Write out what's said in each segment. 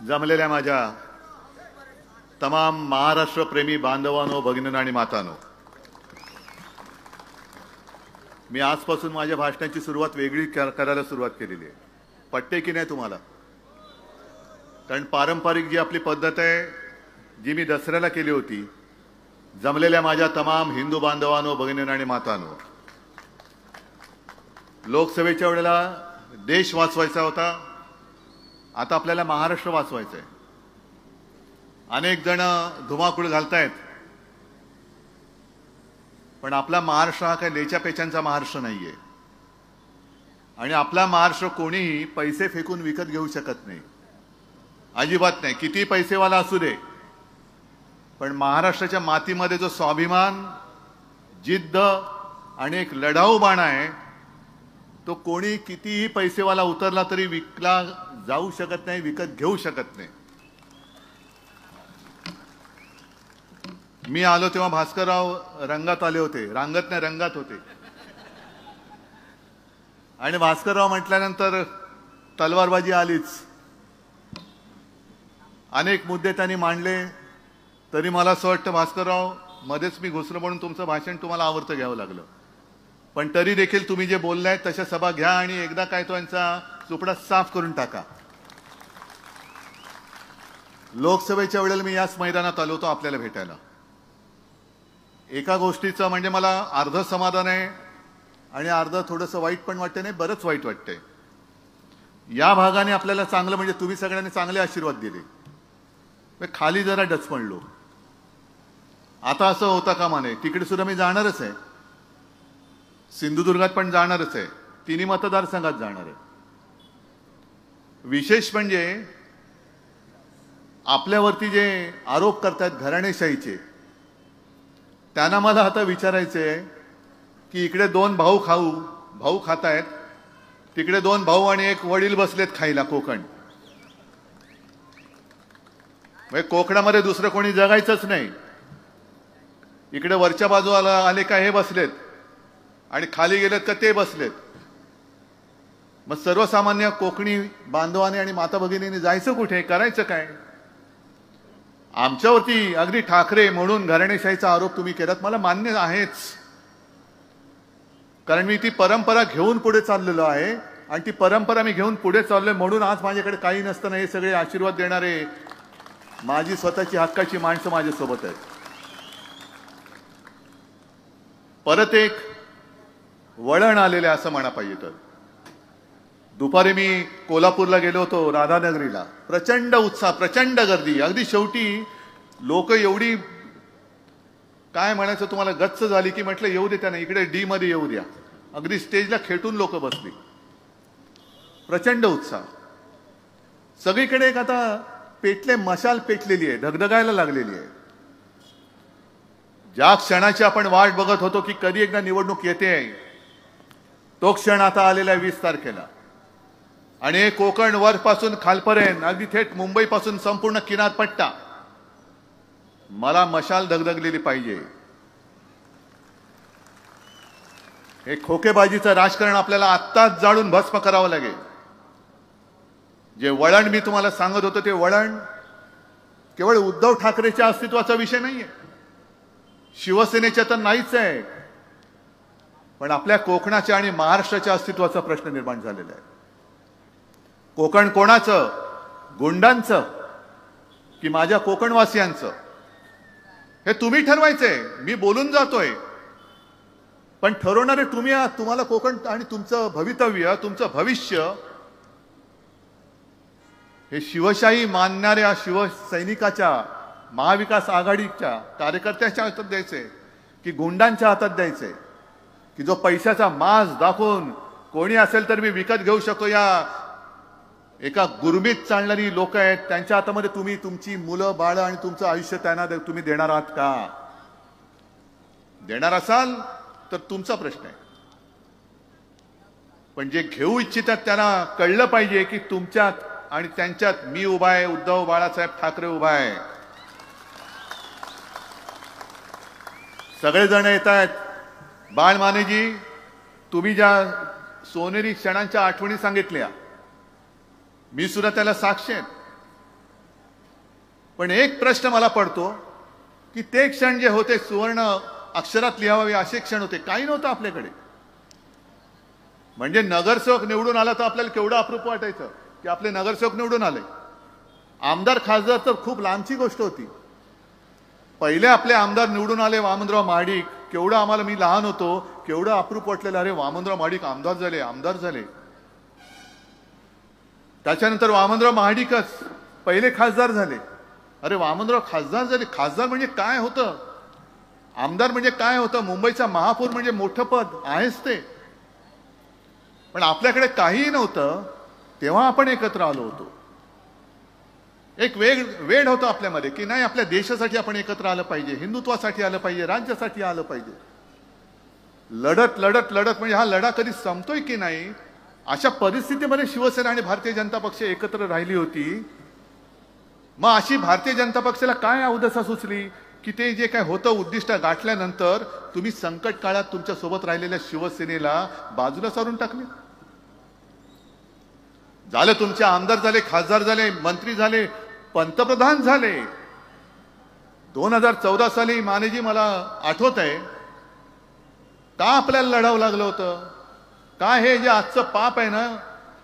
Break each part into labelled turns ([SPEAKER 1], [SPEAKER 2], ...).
[SPEAKER 1] जमलेल्या माझ्या तमाम महाराष्ट्रप्रेमी बांधवांनो, भगिनींनो आणि मातांनो, मी आजपासून माझ्या भाषणाची सुरुवात वेगळी करायला सुरुवात केलेली आहे. पटते की नाही तुम्हाला? कारण पारंपरिक जी आपली पद्धत आहे, जी मी दसऱ्याला केली होती, जमलेल्या माझ्या तमाम हिंदू बांधवांनो, भगिनींनो आणि मातांनो, लोकसभेच्या वेळेला देश वाचवायचा होता, आता आपल्याला महाराष्ट्र वाचवायचा आहे. अनेक जण धुमाकूळ घालतायत, पण आपला महाराष्ट्र हा काही लेच्या पेचांचा महाराष्ट्र नाहीये. आणि आपला महाराष्ट्र कोणीही पैसे फेकून विकत घेऊ शकत नाही, अजिबात नाही, किती पैसेवाला असू दे. पण महाराष्ट्राच्या मातीमध्ये जो स्वाभिमान, जिद्द आणि एक लढाऊ बाणा आहे, तो कोणी कितीही पैसेवाला उतरला तरी विकला जाऊ शकत नाही, विकत घेऊ शकत नाही. मी आलो तेव्हा भास्करराव रंगात आले होते, रांगत नाही रंगात होते. आणि भास्करराव म्हटल्यानंतर तलवारबाजी आलीच. अनेक मुद्दे त्यांनी मांडले, तरी मला असं वाटतं भास्करराव मध्येच मी घुसलो म्हणून तुमचं भाषण तुम्हाला आवडतं घ्यावं लागलं. पण तरी देखील तुम्ही जे बोललाय तशा सभा घ्या आणि एकदा काय तो यांचा चुपडा साफ करून टाका. लोकसभेच्या वेळेला मी याच मैदानात आलो होतो आपल्याला भेटायला. एका गोष्टीचं म्हणजे मला अर्ध समाधान आहे आणि अर्ध थोडंसं वाईट पण वाटतं. नाही, बरंच वाईट वाटतंय. या भागाने आपल्याला चांगलं म्हणजे तुम्ही सगळ्यांनी चांगले आशीर्वाद दिले, खाली जरा डचपणलो. आता असं होता कामा नये. तिकडे सुद्धा मी जाणारच आहे, सिंधुदुर्गात पण जाणारच आहे, तिन्ही मतदारसंघात जाणार आहे. विशेष म्हणजे आपल्यावरती जे आरोप करतायत घराणेशाहीचे, त्यांना मला आता विचारायचंय की इकडे दोन भाऊ खातायत, तिकडे दोन भाऊ आणि एक वडील बसलेत खायला कोकण. म्हणजे कोकणामध्ये दुसरं कोणी जगायचंच नाही. इकडे वरच्या बाजूला आले का हे बसलेत आणि खाली गेलेत का ते बसलेत. मग सर्वसामान्य कोकणी बांधवाने आणि माता भगिनींनी जायचं कुठे, करायचं काय? आमच्यावरती अगदी ठाकरे म्हणून घराणेशाहीचा आरोप तुम्ही केलात, मला मान्य आहेच. कारण मी ती परंपरा घेऊन पुढे चाललेलो आहे आणि ती परंपरा मी घेऊन पुढे चाललोय म्हणून आज माझ्याकडे काही नसताना हे सगळे आशीर्वाद देणारे माझी स्वतःची हक्काची माणसं माझ्यासोबत आहेत. परत एक वळण आलेले असं म्हणा पाहिजे तर. दुपारी मी कोल्हापूरला गेलो होतो, राधानगरीला. प्रचंड उत्साह, प्रचंड गर्दी. अगदी शेवटी लोक एवढी काय म्हणायचं तुम्हाला गच्च झाली की म्हटलं येऊ दे त्यांना, इकडे डी मध्ये येऊ द्या. अगदी स्टेजला खेटून लोक बसली. प्रचंड उत्साह. सगळीकडे एक आता मशाल पेटलेली आहे, धगधगायला लागलेली आहे. ज्या क्षणाची आपण वाट बघत होतो की कधी एकदा निवडणूक येते, तो क्षण आता आलेला आहे 20 तारखेला. आणि कोकण वरपासून खालपर्यंत अगदी थेट मुंबईपासून संपूर्ण किनारपट्टा, मला मशाल धगधगलेली पाहिजे. हे खोकेबाजीचं राजकारण आपल्याला आत्ताच जाळून भस्म करावं लागेल. जे वळण मी तुम्हाला सांगत होतो ते वळण केवळ उद्धव ठाकरेच्या अस्तित्वाचा विषय नाहीये, शिवसेनेच्या तर नाहीच आहे, पण आपल्या कोकणाच्या आणि महाराष्ट्राच्या अस्तित्वाचा प्रश्न निर्माण झालेला आहे. कोकण कोणाचं? गुंडांचं की माझ्या कोकणवासियांचं? हे तुम्ही ठरवायचंय. मी बोलून जातोय, पण ठरवणारे तुम्ही आहात. तुम्हाला कोकण आणि तुमचं भवितव्य, तुमचं भविष्य हे शिवशाही मानणाऱ्या शिवसैनिकाच्या, महाविकास आघाडीच्या कार्यकर्त्याच्या हातात द्यायचंय की गुंडांच्या हातात द्यायचंय, की जो पैशाचा माज दाखवून कोणी असेल तर मी विकत घेऊ शकतो, या एका गुरमीत चालणारी लोक आहेत, त्यांच्या हातामध्ये तुम्ही तुमची मुलं बाळं आणि तुमचं आयुष्य त्यांना तुम्ही देणार आहात का? देणार असाल तर तुमचा प्रश्न आहे. पण जे घेऊ इच्छितात त्यांना कळलं पाहिजे की तुमच्यात आणि त्यांच्यात मी उभा आहे, उद्धव बाळासाहेब ठाकरे उभा आहे. सगळेजण येत आहेत. बाळमानेजी, तुम्ही ज्या सोनेरी क्षणांच्या आठवणी सांगितल्या, मी सुद्धा त्याला साक्ष आहे. पण एक प्रश्न मला पडतो की ते क्षण जे होते सुवर्ण अक्षरात लिहावे असे क्षण होते, काही नव्हतं आपल्याकडे. म्हणजे नगरसेवक निवडून आला तर आपल्याला केवढं अप्रूप वाटायचं की आपले नगरसेवक निवडून आले. आमदार खासदार तर खूप लांबची गोष्ट होती. पहिले आपले आमदार निवडून आले वामनराव महाडिक, केवढं आम्हाला, मी लहान होतो, केवढं अप्रूप वाटलेलं, अरे वामनराव महाडिक आमदार झाले. त्याच्यानंतर वामनराव महाडिकच पहिले खासदार झाले. अरे वामनराव खासदार झाले. खासदार म्हणजे काय होतं, आमदार म्हणजे काय होतं, मुंबईचा महापौर म्हणजे मोठं पद आहेच ते. पण आपल्याकडे काहीही नव्हतं तेव्हा आपण एकत्र आलो होतो. एक वेळ होतं आपल्यामध्ये की नाही, आपल्या देशासाठी आपण एकत्र आलं पाहिजे, हिंदुत्वासाठी आलं पाहिजे, राज्यासाठी आलं पाहिजे. लढत लढत लढत म्हणजे हा लढा कधी संपतोय की नाही, अशा परिस्थितीमध्ये शिवसेना आणि भारतीय जनता पक्ष एकत्र राहिली होती. मग अशी भारतीय जनता पक्षाला काय अवदसा सुचली की ते जे काय होतं उद्दिष्ट गाठल्यानंतर तुम्ही संकट काळात तुमच्या सोबत राहिलेल्या शिवसेनेला बाजूला सारून टाकले. झालं, तुमचे आमदार झाले, खासदार झाले, मंत्री झाले, पंतप्रधान झाले. 2014 साली मानेजी, मला आठवत आहे का आपल्याला लढावं लागलं होतं. का हे जे आजचं पाप आहे ना,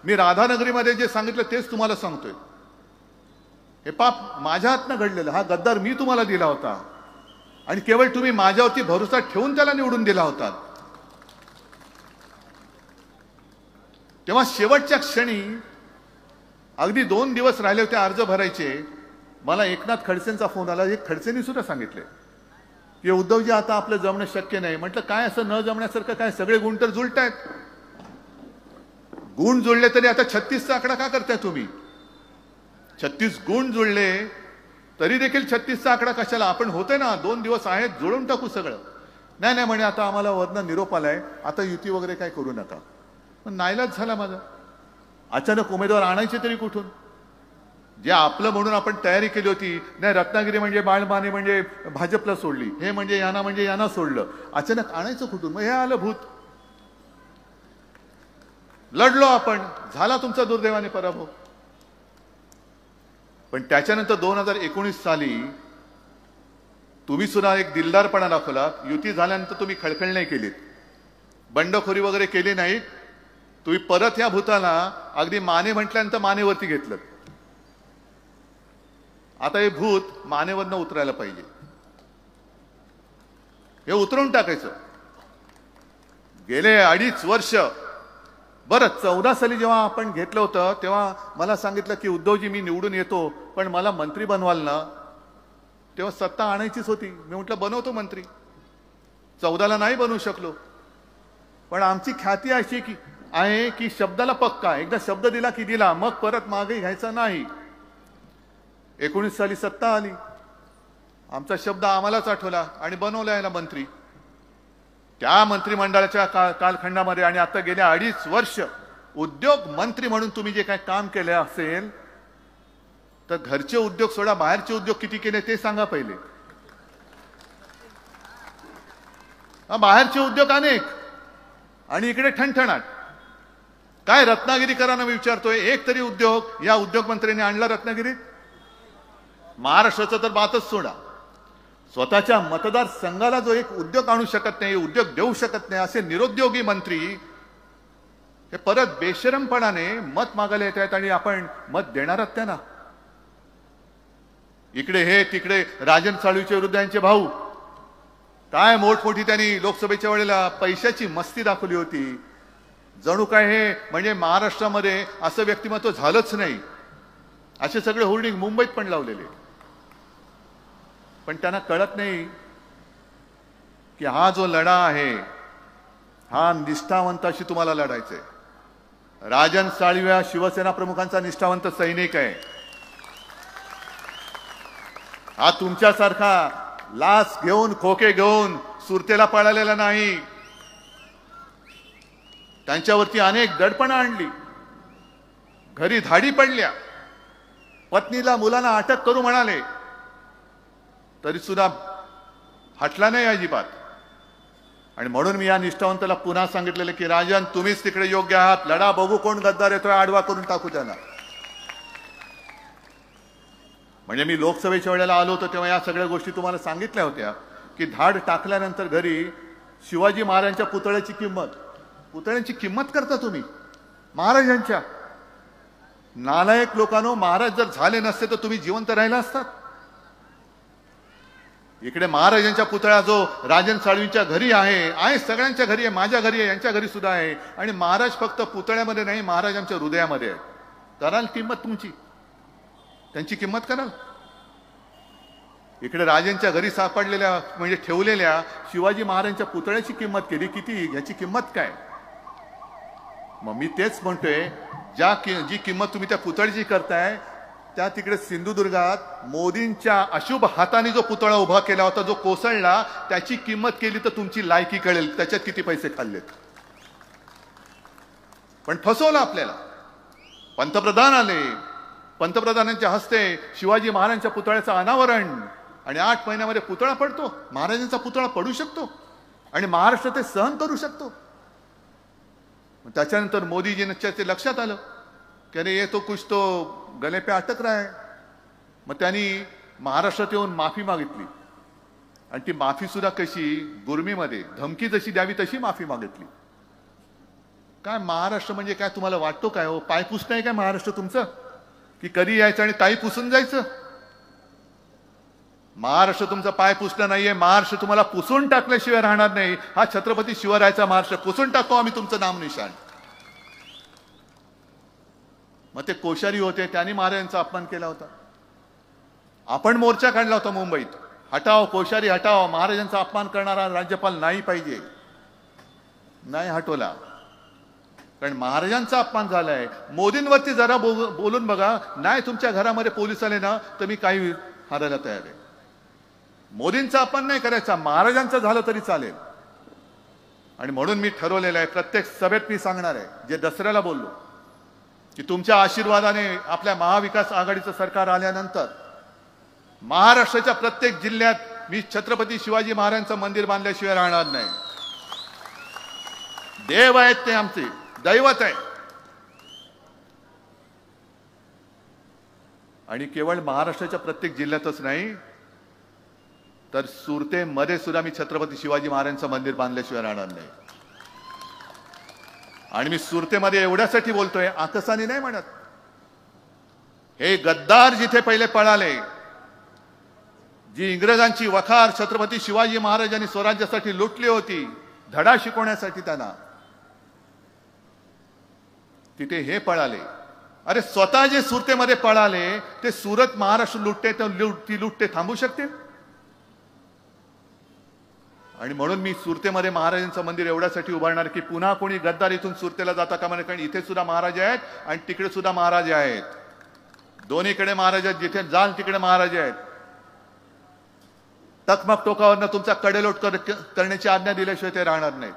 [SPEAKER 1] मी राधानगरीमध्ये जे सांगितलं तेच तुम्हाला सांगतोय. हे पाप माझ्या हातनं घडलेलं, हा गद्दार मी तुम्हाला दिला होता आणि केवळ तुम्ही माझ्यावरती भरोसा ठेवून त्याला निवडून दिला होता. तेव्हा शेवटच्या क्षणी अगदी 2 दिवस राहिले होते अर्ज भरायचे, मला एकनाथ खडसेंचा फोन आला. एक खडसेंनी सुद्धा सांगितले की उद्धवजी आता आपलं जमणं शक्य नाही. म्हटलं काय असं न जमण्यासारखं काय, सगळे गुण तर जुळतायत. गुण जुळले तरी आता 36चा आकडा का करताय तुम्ही. 36 गुण जुळले तरी देखील 36चा आकडा कशाला, आपण होते ना 2 दिवस आहेत, जुळून टाकू सगळं. नाही म्हणे आता आम्हाला वरनं निरोप आलाय, आता युती वगैरे काय करू नका. पण नाईलाज झाला माझा. अचानक उमेदवार आणायचे तरी कुठून, जे आपलं म्हणून आपण तयारी केली होती. नाही, रत्नागिरी म्हणजे बाळमाने म्हणजे भाजपला सोडली, हे म्हणजे यांना सोडलं, अचानक आणायचं कुठून. मग हे आलं भूत. लढलो आपण, झाला तुमचा दुर्दैवाने पराभव. पण त्याच्यानंतर 2019 साली तुम्ही सुद्धा एक दिलदारपणा दाखवला. युती झाल्यानंतर तुम्ही खळखळ नाही केलीत, बंडखोरी वगैरे केली नाहीत. तुम्ही परत या भूताला अगदी माने म्हटल्यानंतर मानेवरती घेतलं. आता हे भूत मानेवरनं उतरायला पाहिजे, हे उतरवून टाकायचं. गेले 2.5 वर्ष, बरं 14 साली जेव्हा आपण घेतलं होतं तेव्हा मला सांगितलं की उद्धवजी मी निवडून येतो, पण मला मंत्री बनवाल ना. तेव्हा सत्ता आणायचीच होती. मी म्हटलं बनवतो मंत्री. 14ला नाही बनवू शकलो, पण आमची ख्याती अशी की आहे की शब्दाला पक्का, एकदा शब्द दिला की दिला, मग परत मागे घ्यायचा नाही. 19 साली सत्ता आली, आमचा शब्द आम्हालाच आठवला आणि बनवला याला मंत्री. त्या मंत्रिमंडळाच्या कालखंडामध्ये आणि आता गेल्या 2.5 वर्ष उद्योग मंत्री म्हणून तुम्ही जे काय काम केले असेल तर घरचे उद्योग सोडा, बाहेरचे उद्योग किती केले ते सांगा पहिले. बाहेरचे उद्योग अनेक आणि इकडे ठणठणाट. काय रत्नागिरीकरांना मी विचारतोय, एक तरी उद्योग या उद्योग मंत्र्यांनी आणला रत्नागिरीत? महाराष्ट्राचा तर बातच सोडा. स्वतःच्या मतदारसंघाला जो एक उद्योग आणू शकत नाही, उद्योग देऊ शकत नाही, असे निरुद्योगी मंत्री हे परत बेशरमपणाने मत मागायला येत आहेत आणि आपण मत देणार आहात त्यांना. इकडे हे, तिकडे राजन साळवीच्या विरुद्ध यांचे भाऊ, काय मोठमोठी त्यांनी लोकसभेच्या वेळेला पैशाची मस्ती दाखवली होती. जणू काय हे म्हणजे महाराष्ट्रामध्ये असं व्यक्तिमत्व झालंच नाही, असे सगळे होर्डिंग मुंबईत पण लावलेले. पण त्यांना कळत नाही की हा जो लढा आहे हा निष्ठावंताशी तुम्हाला लढायचा आहे. राजन साळवी हा शिवसेना प्रमुखांचा निष्ठावंत सैनिक आहे. हा तुमच्यासारखा लाच घेऊन, खोके घेऊन सुरतेला पळालेला नाही. त्यांच्यावरती अनेक दडपणं आणली, घरी धाडी पडल्या, पत्नीला मुलांना अटक करू म्हणाले तरी सुद्धा हटला नाही अजिबात. आणि म्हणून मी या निष्ठावंताला पुन्हा सांगितलेलं की राजन तुम्हीच तिकडे योग्य आहात, लढा, बघू कोण गद्दार येतोय, आडवा करून टाकू त्यांना. म्हणजे मी लोकसभेच्या वेळेला आलो होतो तेव्हा या सगळ्या गोष्टी तुम्हाला सांगितल्या होत्या की धाड टाकल्यानंतर घरी शिवाजी महाराजांच्या पुतळ्यांची किंमत करता तुम्ही महाराजांच्या. नालायक लोकांनो, महाराज जर झाले नसते तर तुम्ही जिवंत राहिला असतात. इकडे महाराजांच्या पुतळा जो राजन साळवींच्या घरी आहे, सगळ्यांच्या घरी आहे, माझ्या घरी आहे, यांच्या घरी सुद्धा आहे. आणि महाराज फक्त पुतळ्यामध्ये नाही, महाराज आमच्या हृदयामध्ये आहे. कराल किंमत तुमची, त्यांची किंमत कराल. इकडे राजांच्या घरी सापडलेल्या म्हणजे ठेवलेल्या शिवाजी महाराजांच्या पुतळ्याची किंमत केली किती, याची किंमत काय. मग मी तेच म्हणतोय, जी किंमत तुम्ही त्या पुतळ्याची करताय त्या तिकडे सिंधुदुर्गात मोदींच्या अशुभ हाताने जो पुतळा उभा केला होता, जो कोसळला, त्याची किंमत केली तर तुमची लायकी कळेल त्याच्यात किती पैसे खाल्लेत. पण फसवलं आपल्याला. पंतप्रधान आले, पंतप्रधानांच्या हस्ते शिवाजी महाराजांच्या पुतळ्याचं अनावरण, आणि 8 महिन्यामध्ये पुतळा पडतो. महाराजांचा पुतळा पडू शकतो आणि महाराष्ट्र ते सहन करू शकतो. त्याच्यानंतर मोदीजींच्या ते लक्षात आलं की अरे ये तो कुछ तो गले पे अटक रहा है. मग त्यांनी महाराष्ट्रात येऊन माफी मागितली, आणि ती माफी सुद्धा कशी, गुरमीमध्ये धमकी जशी द्यावी तशी माफी मागितली. काय महाराष्ट्र म्हणजे काय तुम्हाला वाटतो काय हो, पाय पुसणं आहे काय महाराष्ट्र तुमचं, की कधी यायचं आणि ताई पुसून जायचं. महाराष्ट्र तुमचा पाय पुसणं नाहीये, महाराष्ट्र तुम्हाला पुसून टाकल्याशिवाय राहणार नाही. हा छत्रपती शिवरायाचा महाराष्ट्र, पुसून टाकतो आम्ही तुमचं नाम निशाण. मग ते कोश्यारी होते, त्यांनी महाराजांचा अपमान केला होता. आपण मोर्चा काढला होता मुंबईत, हटाव कोश्यारी हटाव, महाराजांचा अपमान करणारा राज्यपाल नाही पाहिजे. नाही हटवला, कारण महाराजांचा अपमान झालाय. मोदींवरती जरा बोलून बघा, नाही तुमच्या घरामध्ये पोलीस आले ना तर मी काही हारायला तयार आहे. मोदींचा अपमान नाही करायचा, महाराजांचा झालं तरी चालेल. आणि म्हणून मी ठरवलेलं आहे, प्रत्येक सभेत मी सांगणार आहे, जे दसऱ्याला बोललो, की तुमच्या आशीर्वादाने आपल्या महाविकास आघाडीचं सरकार आल्यानंतर महाराष्ट्राच्या प्रत्येक जिल्ह्यात मी छत्रपती शिवाजी महाराजांचं मंदिर बांधल्याशिवाय राहणार नाही. देव आहेत ते, आमचे दैवत आहे. आणि केवळ महाराष्ट्राच्या प्रत्येक जिल्ह्यातच नाही, तर सुरतेमध्ये सुद्धा मी छत्रपती शिवाजी महाराजांचं मंदिर बांधल्याशिवाय राहणार नाही. आणि मी सुरतेमध्ये एवढ्यासाठी बोलतोय, आकसाने नाही म्हणत. हे गद्दार जिथे पहिले पळाले, जी इंग्रजांची वखार छत्रपती शिवाजी महाराजांनी स्वराज्यासाठी लुटली होती, धडा शिकवण्यासाठी त्यांना, तिथे हे पळाले. अरे स्वतः जे सुरतेमध्ये पळाले ते सुरत महाराष्ट्र लुटते, ती लुटते थांबू शकते. आणि म्हणून मी सुरतेमध्ये महाराजांचं मंदिर एवढ्यासाठी उभारणार की पुन्हा कोणी गद्दार इथून सुरतेला जाता कामा नये. कारण इथे सुद्धा महाराज आहेत आणि तिकडे सुद्धा महाराज आहेत, दोन्हीकडे महाराज आहेत. जिथे जाल तिकडे महाराज आहेत. टकमक टोकावरनं तुमचा कडेलोट करण्याची आज्ञा दिल्याशिवाय ते राहणार नाहीत.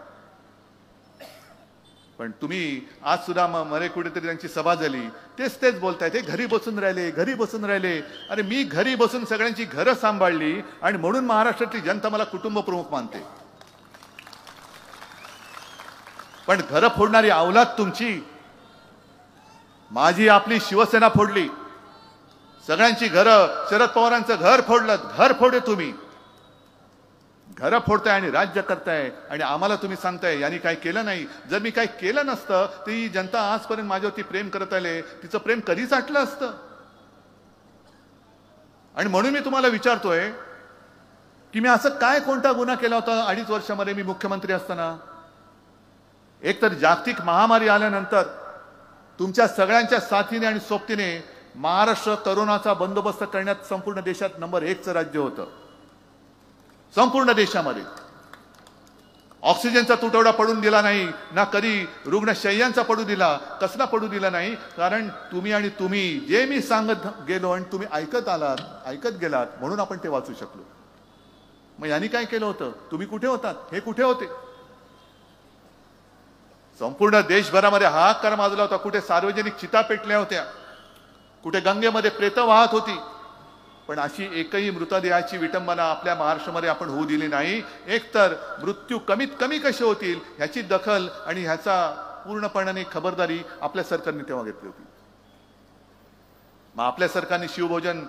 [SPEAKER 1] पण तुम्ही आज सुद्धा मध्ये कुठेतरी त्यांची सभा झाली, तेच बोलतायत, ते घरी बसून राहिले. अरे मी घरी बसून सगळ्यांची घरं सांभाळली आणि म्हणून महाराष्ट्रातली जनता मला कुटुंब प्रमुख मानते. पण घरं फोडणारी अवलाद तुमची. माझी आपली शिवसेना फोडली, सगळ्यांची घरं, शरद पवारांचं घर फोडलं, घर फोडे तुम्ही. घरं फोडताय आणि राज्य करताय आणि आम्हाला तुम्ही सांगताय यांनी काय केलं नाही. जर मी काय केलं नसतं तर ही जनता आजपर्यंत माझ्यावरती प्रेम करत आले, तिचं प्रेम कधीच आटलं असतं. आणि म्हणून मी तुम्हाला विचारतोय की मी असं काय कोणता गुन्हा केला होता 2.5 वर्षामध्ये मी मुख्यमंत्री असताना. एक तर जागतिक महामारी आल्यानंतर तुमच्या सगळ्यांच्या साथीने आणि सोबतीने महाराष्ट्र तरुणाचा बंदोबस्त करण्यात संपूर्ण देशात नंबर 1चं राज्य होतं. संपूर्ण देशामध्ये ऑक्सिजनचा तुटवडा पडून दिला नाही, ना कधी रुग्णशय्यांचा पडू दिला. कसला पडू दिला नाही, कारण तुम्ही जे मी सांगत गेलो आणि तुम्ही ऐकत गेलात, म्हणून आपण ते वाचू शकलो. मग यांनी काय केलं होतं, तुम्ही कुठे होतात, हे कुठे होते. संपूर्ण देशभरामध्ये हाहाकार माजला होता. कुठे सार्वजनिक चिता पेटल्या होत्या, कुठे गंगेमध्ये प्रेतं वाहत होती. पण अशी एकही मृतदेहाची विटंबना आपल्या महाराष्ट्रामध्ये आपण होऊ दिली नाही. एकतर मृत्यू कमीत कमी कसे होतील ह्याची दखल आणि ह्याचा पूर्णपणे खबरदारी आपल्या सरकारने तेव्हा घेतली होती. मग आपल्या सरकारने शिवभोजन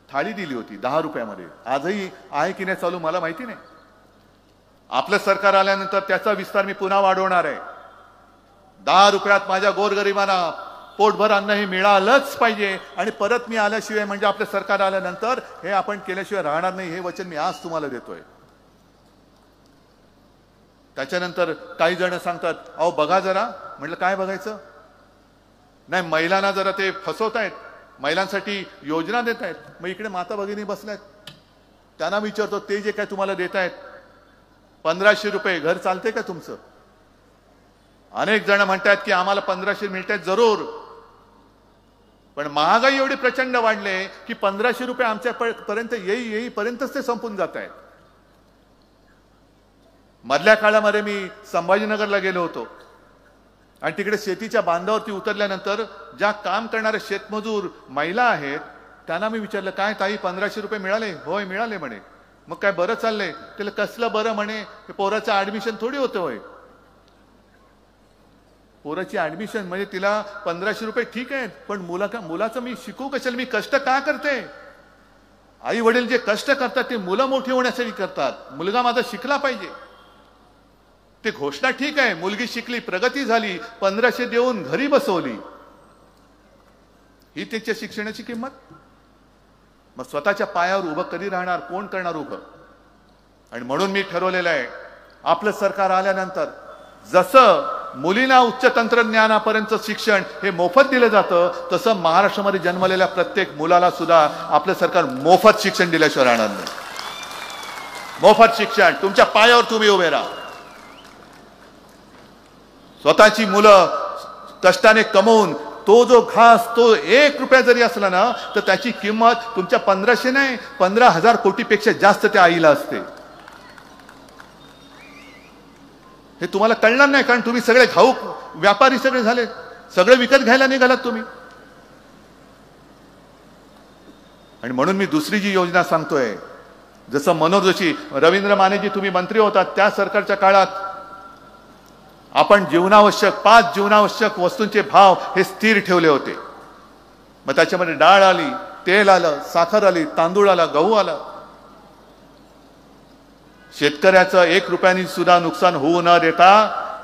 [SPEAKER 1] थाळी दिली होती 10 रुपयामध्ये. आजही आहे की नाही चालू मला माहिती नाही. आपलं सरकार आल्यानंतर त्याचा विस्तार मी पुन्हा वाढवणार आहे. 10 रुपयात माझ्या गोरगरिबांना पोटभर अन्न हे मिळालंच पाहिजे. आणि परत मी आल्याशिवाय म्हणजे आपलं सरकार आल्यानंतर हे आपण केल्याशिवाय राहणार नाही, हे वचन मी आज तुम्हाला देतोय. त्याच्यानंतर काही जण सांगतात अहो बघा जरा. म्हटलं काय बघायचं? नाही, महिलांना जरा ते फसवतायत, महिलांसाठी योजना देत आहेत. मग इकडे माता भगिनी बसल्यात, त्यांना विचारतो ते जे काय तुम्हाला देत आहेत 1500 रुपये, घर चालते का तुमचं? अनेक जण म्हणतात की आम्हाला 1500 मिळतात जरूर, पण महागाई एवढी प्रचंड वाढले की 1500 रुपये आमच्या पर्यंत येईपर्यंतच ते संपून जात आहेत. मधल्या काळामध्ये मी संभाजीनगरला गेलो होतो आणि तिकडे शेतीच्या बांधावरती उतरल्यानंतर ज्या काम करणारे शेतमजूर महिला आहेत त्यांना मी विचारलं काय ताई 1500 रुपये मिळाले? होय मिळाले म्हणे. मग काय बरं चाललंय? त्याला कसलं बरं म्हणे, पोराचं ऍडमिशन थोडी होतं होय. पोराची ऍडमिशन म्हणजे तिला 1500 रुपये ठीक आहेत, पण मुलाचं मी शिकू कशाला? मी कष्ट का करते? आई वडील जे कष्ट करतात ते मुलं मोठी होण्यासाठी करतात. मुलगा माझा शिकला पाहिजे. ते घोषणा ठीक आहे, मुलगी शिकली, प्रगती झाली, 1500 देऊन घरी बसवली, ही त्याच्या शिक्षणाची किंमत. मग स्वतःच्या पायावर उभं कधी राहणार? कोण करणार उभं? आणि म्हणून मी ठरवलेलं आहे आपलं सरकार आल्यानंतर जसं मुलींना उच्च तंत्रज्ञानापर्यंत शिक्षण हे मोफत दिलं जातं, तसं महाराष्ट्रामध्ये जन्मलेल्या प्रत्येक मुलाला सुद्धा आपलं सरकार मोफत शिक्षण दिल्याशिवाय राहणार नाही. मोफत शिक्षण. तुमच्या पायावर तुम्ही उभे राहा. स्वतःची मुलं कष्टाने कमवून तो जो घास तो 1 रुपया जरी असला ना तर त्याची किंमत तुमच्या 1500 नाही 15,000 कोटीपेक्षा जास्त त्या आईला असते. हे तुम्हाला कळणार नाही, कारण तुम्ही सगळे घाऊक व्यापारी सगळे झाले, सगळे विकत घ्यायला निघालात तुम्ही. आणि म्हणून मी दुसरी जी योजना सांगतोय, जसं मनोहर जोशी, रवींद्र मानेजी तुम्ही मंत्री होतात त्या सरकारच्या काळात आपण जीवनावश्यक 5 जीवनावश्यक वस्तूंचे भाव हे स्थिर ठेवले होते. मग त्याच्यामध्ये डाळ आली, तेल आलं, साखर आली, तांदूळ आला, गहू आला. शेतकऱ्याचं 1 रुपयानी सुद्धा नुकसान होऊ न देता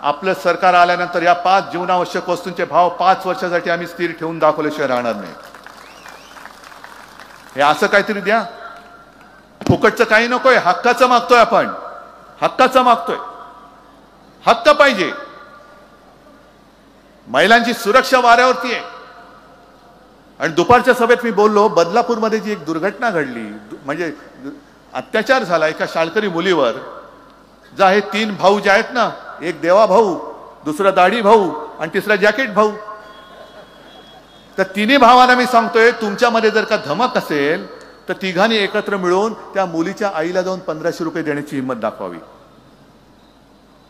[SPEAKER 1] आपलं सरकार आल्यानंतर या 5 जीवनावश्यक वस्तूंचे भाव 5 वर्षासाठी आम्ही स्थिर ठेवून दाखवल्याशिवाय राहणार नाही. हे असं काहीतरी द्या. फुकटचं काही नकोय, हक्काचं मागतोय आपण. हक्काचं मागतोय. हक्क पाहिजे. महिलांची सुरक्षा वाऱ्यावरती आहे. आणि दुपारच्या सभेत मी बोललो, बदलापूरमध्ये जी एक दुर्घटना घडली, म्हणजे अत्याचार झाला एका शाळकरी मुलीवर. जा हे 3 भाऊ जे आहेत ना, एक देवा भाऊ, दुसरा दाढी भाऊ आणि तिसरा जॅकेट भाऊ, तर तिन्ही भावांना मी सांगतोय तुमच्यामध्ये जर का धमक असेल तर तिघांनी एकत्र मिळून त्या मुलीच्या आईला जाऊन 1500 रुपये देण्याची हिंमत दाखवावी.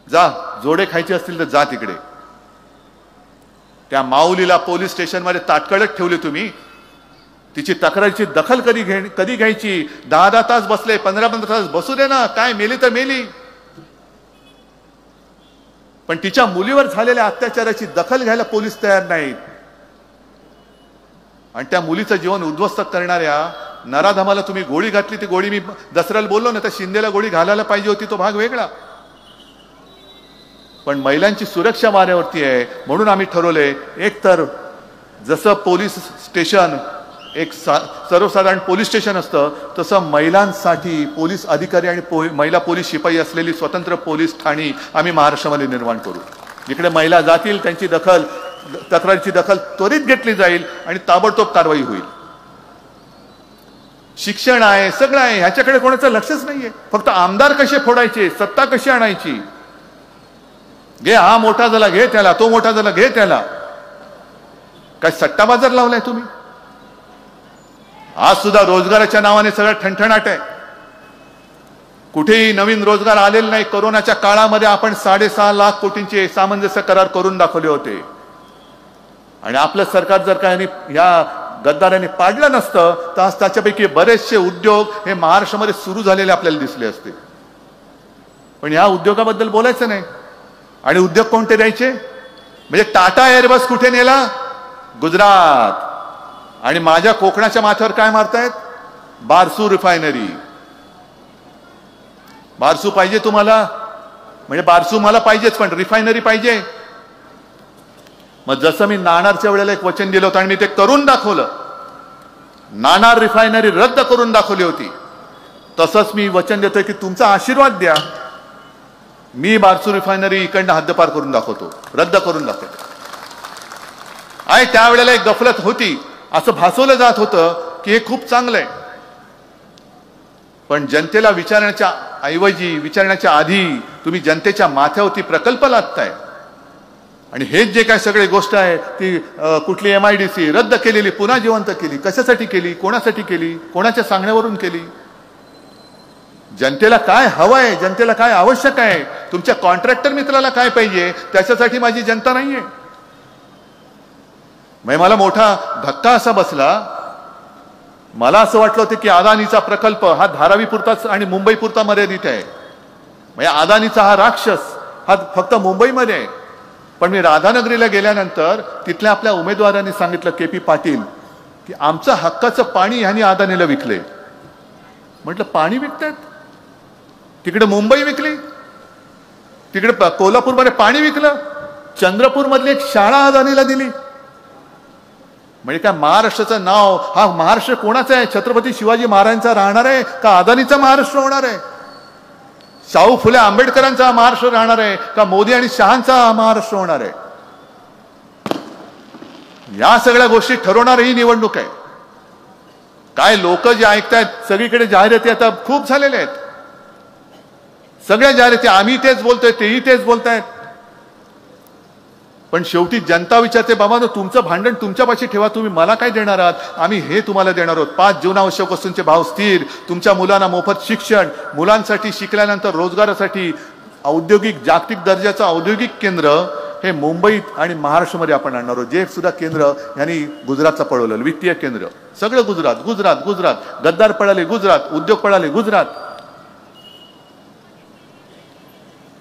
[SPEAKER 1] जा, जोडे खायचे असतील तर जा तिकडे. त्या माऊलीला पोलीस स्टेशनमध्ये ताटकळत ठेवले तुम्ही. तिची तक्रारीची दखल कधी घ्यायची? 10-10 तास बसले, 15-15 तास बसू दे ना, काय मेली तर मेली, पण तिच्या मुलीवर झालेल्या अत्याचाराची दखल घ्यायला पोलीस तयार नाहीत. आणि त्या मुलीचं जीवन उद्ध्वस्त करणाऱ्या नराधमाला तुम्ही गोळी घातली. ती गोळी मी दसऱ्याला बोललो ना, त्या शिंदेला गोळी घालायला पाहिजे होती, तो भाग वेगळा. पण महिलांची सुरक्षा वाऱ्यावरती आहे. म्हणून आम्ही ठरवले, एक तर जसं पोलीस स्टेशन एक सर्वसाधारण पोलीस स्टेशन असतं, तसं महिलांसाठी पोलीस अधिकारी आणि महिला पोलीस शिपाई असलेली स्वतंत्र पोलीस ठाणी आम्ही महाराष्ट्रामध्ये निर्माण करू. जिकडे महिला जातील त्यांची तक्रारीची दखल त्वरित घेतली जाईल आणि ताबडतोब कारवाई होईल. शिक्षण आहे, सगळं आहे, ह्याच्याकडे कोणाचं लक्षच नाहीये. फक्त आमदार कसे फोडायचे, सत्ता कशी आणायची, घे हा मोठा झाला घे त्याला, तो मोठा झाला घे त्याला. काय सट्टा बाजार लावलाय तुम्ही? आज सुद्धा रोजगाराच्या नावाने सगळं ठणठणाट आहे. कुठेही नवीन रोजगार आलेले नाही. कोरोनाच्या काळामध्ये आपण 6.5 लाख कोटींचे सामंजस्य करार करून दाखवले होते. आणि आपलं सरकार जर का या गद्दारांनी पाडलं नसतं तर आज त्याच्यापैकी बरेचसे उद्योग हे महाराष्ट्रामध्ये सुरू झालेले आपल्याला दिसले असते. पण या उद्योगाबद्दल बोलायचं नाही. आणि उद्योग कोणते द्यायचे? म्हणजे टाटा एअरबस कुठे नेला? गुजरात. आणि माझ्या कोकणाच्या माथ्यावर काय मारतायत? बारसू रिफायनरी. बारसू पाहिजे तुम्हाला, म्हणजे बारसू मला पाहिजेच, पण रिफायनरी पाहिजे. मग जसं मी नाणारच्या वेळेला एक वचन दिलं होतं आणि मी ते करून दाखवलं, नाणार रिफायनरी रद्द करून दाखवली होती, तसंच मी वचन देतोय की तुमचा आशीर्वाद द्या, मी बारसू रिफायनरी इकडनं हद्दपार करून दाखवतो, रद्द करून दाखवतो. आहे त्यावेळेला एक गफलत होती, असं भासवलं जात होतं की हे खूप चांगलं आहे. पण जनतेला विचारण्याच्या ऐवजी, विचारण्याच्या आधी तुम्ही जनतेच्या माथ्यावरती प्रकल्प लादताय. आणि हेच जे काय सगळे गोष्ट आहे ती कुठली MIDC रद्द केलेली पुन्हा जिवंत केली, कशासाठी केली, कोणासाठी केली, कोणाच्या सांगण्यावरून केली. जनतेला काय हवंय, जनतेला काय आवश्यक आहे, तुमच्या कॉन्ट्रॅक्टर मित्राला काय पाहिजे, त्याच्यासाठी माझी जनता नाहीये. मला मोठा धक्का असा बसला, मला असं वाटलं होतं की अदानीचा प्रकल्प हा धारावी पुरताच आणि मुंबई पुरता मर्यादित आहे. म्हणजे अदानीचा हा राक्षस हा फक्त मुंबईमध्ये आहे. पण मी राधानगरीला गेल्यानंतर तिथल्या आपल्या उमेदवारांनी सांगितलं, KP पाटील, की आमचं हक्काचं पाणी ह्यांनी अदानीला विकले. म्हटलं पाणी विकतायत, तिकडे मुंबई विकली, तिकडे कोल्हापूरमध्ये पाणी विकलं, चंद्रपूर मधली एक शाळा अदानीला दिली. म्हणजे काय महाराष्ट्राचं नाव, हा महाराष्ट्र कोणाचा आहे, छत्रपती शिवाजी महाराजांचा राहणार आहे का अदानीचा महाराष्ट्र होणार आहे? शाहू फुले आंबेडकरांचा महाराष्ट्र राहणार आहे का मोदी आणि शहांचा महाराष्ट्र होणार आहे? या सगळ्या गोष्टी ठरवणार ही निवडणूक आहे. काय लोक जे ऐकतायत, सगळीकडे जाहिराती आता खूप झालेल्या आहेत, सगळ्या जाहिराती, आम्ही तेच बोलतोय, तेही तेच बोलतायत. पण शेवटी जनता विचारते, बाबा तुमचं भांडण तुमच्यापाशी ठेवा, तुम्ही मला काय देणार आहात, आम्ही हे तुम्हाला देणार आहोत. 5 जीवनावश्यक वस्तूंचे भाव स्थिर, तुमच्या मुलांना मोफत शिक्षण, मुलांसाठी शिकल्यानंतर रोजगारासाठी औद्योगिक, जागतिक दर्जाचं औद्योगिक केंद्र हे मुंबईत आणि महाराष्ट्रामध्ये आपण आणणार आहोत. जे सुद्धा केंद्र यांनी गुजरातला पळवलं, वित्तीय केंद्र, सगळं गुजरात, गुजरात, गुजरात, गद्दार पळाले गुजरात, उद्योग पळाले गुजरात.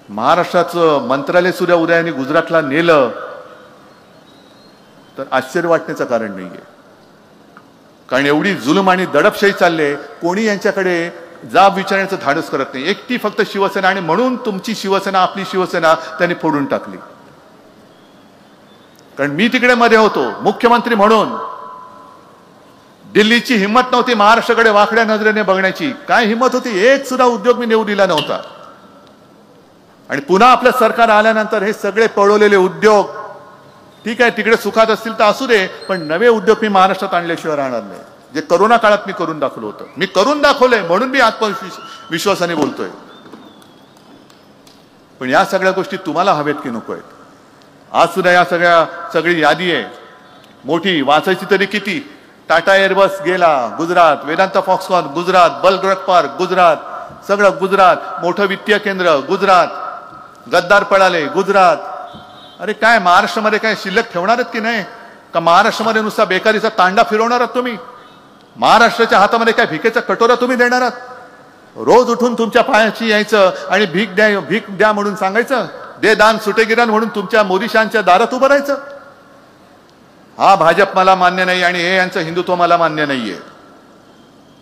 [SPEAKER 1] महाराष्ट्राचं मंत्रालय सुद्धा उदयाने गुजरातला नेलं तर आश्चर्य वाटण्याचं कारण नाहीये. कारण एवढी जुलम आणि दडपशाही चालले, कोणी यांच्याकडे जाब विचारण्याचं धाडस करत नाही. एकटी फक्त शिवसेना, आणि म्हणून तुमची शिवसेना, आपली शिवसेना त्यांनी फोडून टाकली. कारण मी तिकडे मध्ये होतो मुख्यमंत्री म्हणून, दिल्लीची हिंमत नव्हती महाराष्ट्राकडे वाकड्या नजरेने बघण्याची. काय हिंमत होती? एक सुद्धा उद्योग मी नेऊ दिला नव्हता. आणि पुन्हा आपलं सरकार आल्यानंतर हे सगळे पळवलेले उद्योग, ठीक आहे तिकडे सुखात असतील तर असू दे, पण नवे उद्योग मी महाराष्ट्रात आणल्याशिवाय राहणार नाही. जे करोना काळात मी करून दाखवलं होतं, मी करून दाखवलंय, म्हणून मी आत्मविश्वासाने बोलतोय. पण या सगळ्या गोष्टी तुम्हाला हवेत की नको आहेत? आज सुद्धा या सगळी यादी आहे मोठी, वाचायची तरी किती. टाटा एअरबस गेला गुजरात, वेदांता फॉक्सकॉन गुजरात, बलग्रक पार्क गुजरात, सगळं गुजरात, मोठं वित्तीय केंद्र गुजरात, गद्दार पळाले गुजरात. अरे काय महाराष्ट्रामध्ये काय शिल्लक ठेवणार आहेत की नाही? का महाराष्ट्रामध्ये नुसता बेकारीचा तांडा फिरवणार आहात तुम्ही? महाराष्ट्राच्या हातामध्ये काय भिकेचा कटोरा तुम्ही देणार आहात? रोज उठून तुमच्या पायाशी यायचं आणि भीक द्या म्हणून सांगायचं, दे दान सुटे गिरान म्हणून तुमच्या मोदीशांच्या दारात उभं राहायचं. हा भाजप मला मान्य नाही आणि हे यांचं हिंदुत्व मला मान्य नाहीये.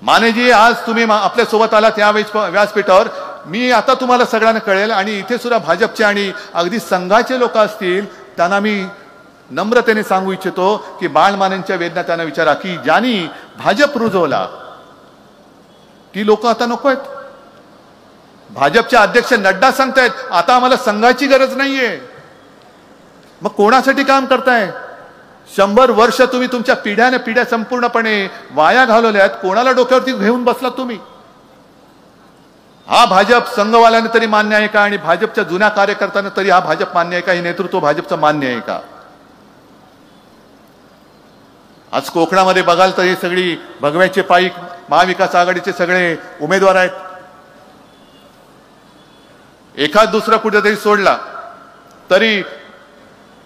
[SPEAKER 1] मानेजी, आज तुम्ही आपल्या सोबत आलात या व्यासपीठावर, मी आता तुम्हाला सगळ्यांना कळेल, आणि इथे सुद्धा भाजपचे आणि अगदी संघाचे लोक असतील त्यांना मी नम्रतेने सांगू इच्छितो की बाळ मानेंच्या वेदना त्यांना विचारा की ज्यांनी भाजप रुजवला ती लोक आता नको आहेत. भाजपचे अध्यक्ष नड्डा सांगतायत आता आम्हाला संघाची गरज नाहीये. मग कोणासाठी काम करताय? 100 वर्ष तुम्ही तुमच्या पिढ्या संपूर्णपणे वाया घालवल्यात. कोणाला डोक्यावरती घेऊन बसलात तुम्ही? हा भाजप संघवाल्याने तरी मान्य आहे का? आणि भाजपच्या जुन्या कार्यकर्त्यांना तरी हा भाजप मान्य आहे का? हे नेतृत्व भाजपचं मान्य आहे का? आज कोकणामध्ये बघाल तर हे सगळी भगव्याचे पाईक महाविकास आघाडीचे सगळे उमेदवार आहेत. एखाद दुसरा कुठेतरी सोडला तरी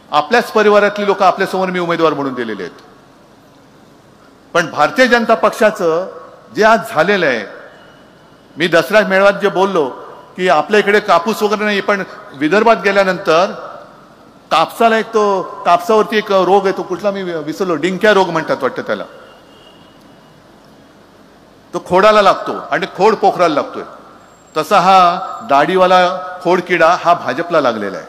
[SPEAKER 1] आपल्याच परिवारातली लोक आपल्यासमोर मी उमेदवार म्हणून दिलेले आहेत. पण भारतीय जनता पक्षाचं जे आज झालेलं आहे, मी दसरा मेळाव्यात जे बोललो की आपल्या इकडे कापूस वगैरे नाही, पण विदर्भात गेल्यानंतर कापसाला एक तो कापसावरती एक रोग येतो, कुठला मी विसरलो, डिंक्या रोग म्हणतात वाटतं त्याला. तो खोडाला लागतो आणि खोड पोखराला लागतोय. तसा हा दाढीवाला खोडकिडा हा भाजपला लागलेला आहे.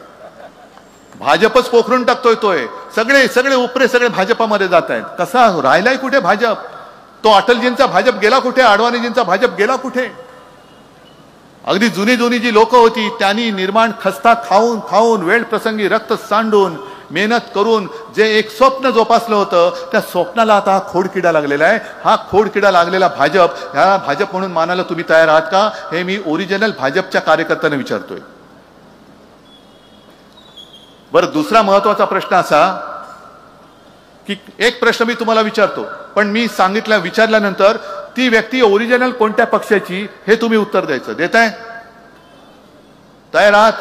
[SPEAKER 1] भाजपच पोखरून टाकतोय. तोय सगळे सगळे उपरे सगळे भाजपामध्ये जात आहेत. कसा राहिलाय कुठे भाजप? तो अटलजींचा भाजप गेला कुठे? अडवाणीजींचा भाजप गेला कुठे? अगदी जुनी जुनी जी लोक होती त्यांनी निर्माण खस्ता खाऊन खाऊन वेळ प्रसंगी रक्त सांडून मेहनत करून जे एक स्वप्न जोपासलं होतं त्या स्वप्नाला आता हा खोडकिडा लागलेला आहे. हा खोडकिडा लागलेला भाजप, ह्या भाजप म्हणून मानायला तुम्ही तयार आहात का? हे मी ओरिजिनल भाजपच्या कार्यकर्त्यांना विचारतोय. बरं, दुसरा महत्वाचा प्रश्न असा की एक प्रश्न मी तुम्हाला विचारतो, पण मी विचारल्यानंतर ती व्यक्ती ओरिजिनल कोणत्या पक्षाची हे तुम्ही उत्तर द्यायचं. देताय? तयार आहात?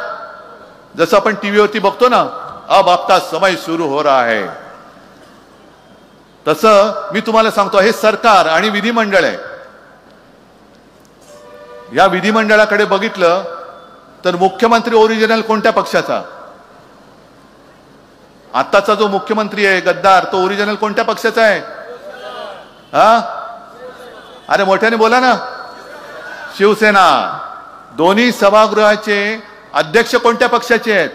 [SPEAKER 1] जसं आपण टीव्हीवरती बघतो ना, अब आपका समय सुरू हो रहा है, तसं मी तुम्हाला सांगतो हे सरकार आणि विधिमंडळ आहे. या विधिमंडळाकडे बघितलं तर मुख्यमंत्री ओरिजिनल कोणत्या पक्षाचा? आत्ताचा जो मुख्यमंत्री आहे गद्दार, तो ओरिजिनल कोणत्या पक्षाचा आहे? हा, अरे मोठ्याने बोला ना. शिवसेना. दोन्ही सभागृहाचे अध्यक्ष कोणत्या पक्षाचे आहेत?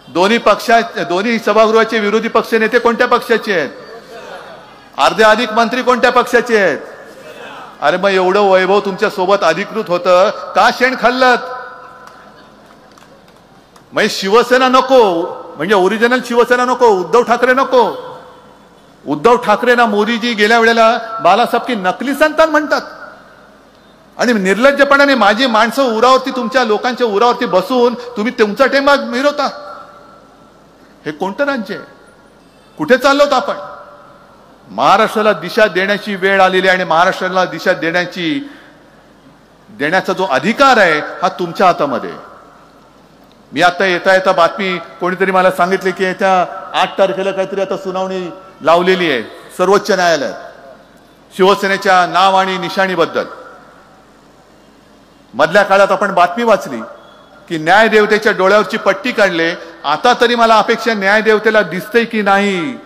[SPEAKER 1] दोन्ही सभागृहाचे विरोधी पक्ष नेते कोणत्या पक्षाचे आहेत? अर्धे अधिक मंत्री कोणत्या पक्षाचे आहेत? अरे मग एवढं वैभव तुमच्या सोबत अधिकृत होतं, का शेण खाल्लत? मग शिवसेना नको, म्हणजे ओरिजिनल शिवसेना नको, उद्धव ठाकरे नको. उद्धव ठाकरे ना मोदीजी गेल्या वेळेला बालासाहेब की नकली संतान म्हणतात आणि निर्लज्जपणाने माझी माणसं उरावरती, तुमच्या लोकांच्या उरावरती बसून तुम्ही तुमचा टेंबा मिरवता. हे कोणतं राज्य आहे? कुठे चाललोत आपण? महाराष्ट्राला दिशा देण्याची वेळ आलेली आहे आणि महाराष्ट्राला दिशा देण्याचा जो अधिकार आहे हा तुमच्या हातामध्ये. मी आता येता बातमी कोणीतरी मला सांगितले की येत्या 8 तारखेला काहीतरी आता सुनावणी लावलेली आहे सर्वोच्च न्यायालयात शिवसेनेच्या नाव आणि निशाणीबद्दल. मधल्या काळात आपण बातमी वाचली की न्यायदेवतेच्या डोळ्यावरची पट्टी काढले. आता तरी मला अपेक्षा न्यायदेवतेला दिसतंय की नाही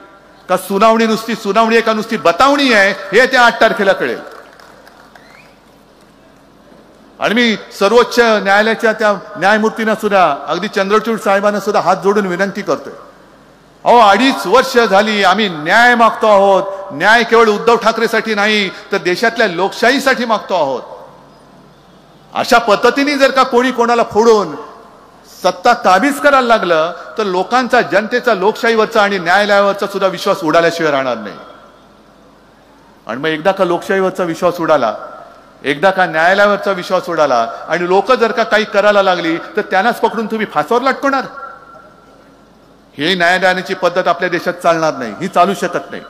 [SPEAKER 1] का सुनावणी नुसती सुनावणी आहे का नुसती बतावणी आहे हे त्या 8 तारखेला कळेल. आणि मी सर्वोच्च न्यायालयाच्या त्या न्यायमूर्तींना सुद्धा, अगदी चंद्रचूड साहेबांना सुद्धा हात जोडून विनंती करतोय, अहो 2.5 वर्ष झाली आम्ही न्याय मागतो आहोत. न्याय केवळ उद्धव ठाकरेसाठी नाही तर देशातल्या लोकशाहीसाठी मागतो आहोत. अशा पद्धतीने जर का कोणी कोणाला फोडून सत्ता काबीज करायला लागलं तर लोकांचा, जनतेचा लोकशाहीवरचा आणि न्यायालयावरचा सुद्धा विश्वास उडाल्याशिवाय राहणार नाही. आणि मग एकदा का लोकशाहीवरचा विश्वास उडाला, एकदा का न्यायालयावरचा विश्वास उडाला आणि लोक जर का काही करायला लागली तर त्यांनाच पकडून तुम्ही फासावर लटकवणार? ही न्यायालयाची पद्धत आपल्या देशात चालणार नाही, ही चालू शकत नाही.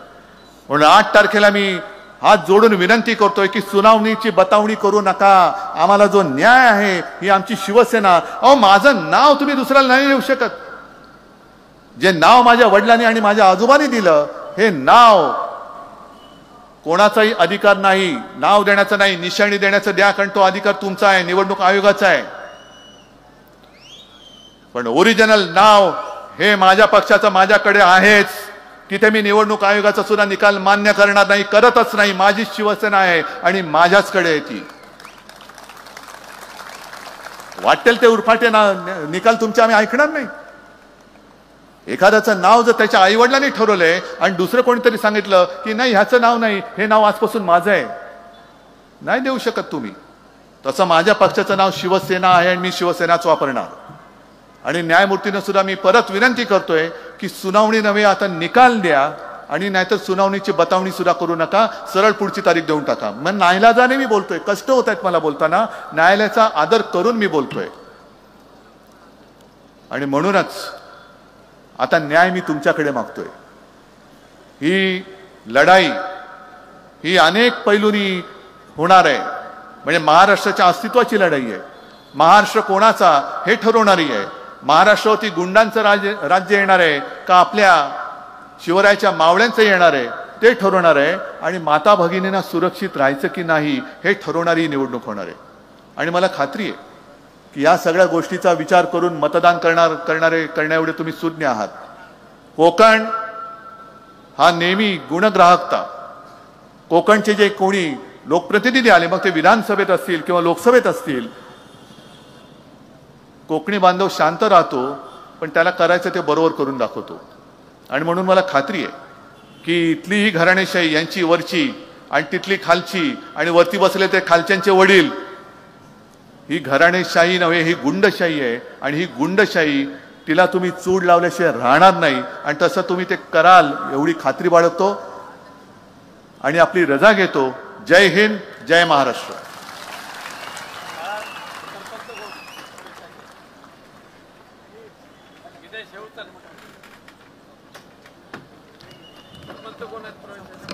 [SPEAKER 1] म्हणून 8 तारखेला मी हात जोडून विनंती करतोय की सुनावणीची बतावणी करू नका. आम्हाला जो न्याय आहे ही आमची शिवसेना. अहो माझं नाव तुम्ही दुसऱ्याला नाही देऊ शकत. जे नाव माझ्या वडिलांनी आणि माझ्या आजोबांनी दिलं हे नाव कोणाचाही अधिकार नाही. नाव देण्याचा नाही, निशाणी देण्याचा द्या, कारण तो अधिकार तुमचा आहे, निवडणूक आयोगाचा आहे. पण ओरिजिनल नाव हे माझ्या पक्षाचं माझ्याकडे आहेच. तिथे मी निवडणूक आयोगाचा सुद्धा निकाल मान्य करणार नाही, करतच नाही. माझी शिवसेना आहे आणि माझ्याचकडे आहे ती. वाटेल ते उरफाटे निकाल तुमचे आम्ही ऐकणार नाही. एखाद्याचं नाव जर त्याच्या आईवडिलांनी ठरवलंय आणि दुसरं कोणीतरी सांगितलं की नाही ह्याचं नाव नाही, हे नाव आजपासून माझं आहे, नाही देऊ शकत तुम्ही. तसं माझ्या पक्षाचं नाव शिवसेना आहे आणि मी शिवसेनाच वापरणार. आणि न्यायमूर्तींना सुद्धा मी परत विनंती करतोय की सुनावणी नव्हे, आता निकाल द्या आणि नाहीतर सुनावणीची बतावणी सुद्धा करू नका, सरळ पुढची तारीख देऊन टाका. मग नाईलाजाने मी बोलतोय, कष्ट होत आहेत मला बोलताना, न्यायालयाचा आदर करून मी बोलतोय. आणि म्हणूनच आता न्याय मी तुमच्याकडे मागतोय. ही लढाई ही अनेक पैलूंनी होणार आहे. म्हणजे महाराष्ट्राच्या अस्तित्वाची लढाई आहे. महाराष्ट्र कोणाचा हे ठरवणारी आहे. महाराष्ट्रावरती गुंडांचं राज्य येणार आहे का आपल्या शिवरायाच्या मावळ्यांचं येणार आहे ते ठरवणार आहे. आणि माता भगिनींना सुरक्षित राहायचं की नाही हे ठरवणारी निवडणूक होणार आहे. आणि मला खात्री आहे की या सगळ्या गोष्टीचा विचार करून मतदान करण्याएवढे तुम्ही सुज्ञ आहात. कोकण हा नेहमी गुणग्राहकता कोकणचे जे कोणी लोकप्रतिनिधी आले, मग ते विधानसभेत असतील किंवा लोकसभेत असतील, कोकणी बांधव शांत राहतो, पण त्याला करायचं ते बरोबर करून दाखवतो. आणि म्हणून मला खात्री आहे की इथली ही घराणेशाही, यांची वरची आणि तिथली खालची, आणि वरती बसले ते खालच्यांचे वडील, ही घराणेशाही नव्हे, ही गुंडशाही आहे. आणि ही गुंडशाही, तिला तुम्ही चूड लावल्याशिवाय राहणार नाही. आणि तसं तुम्ही ते कराल एवढी खात्री बाळगतो आणि आपली रजा घेतो. जय हिंद, जय महाराष्ट्र.
[SPEAKER 2] कोण आहेत?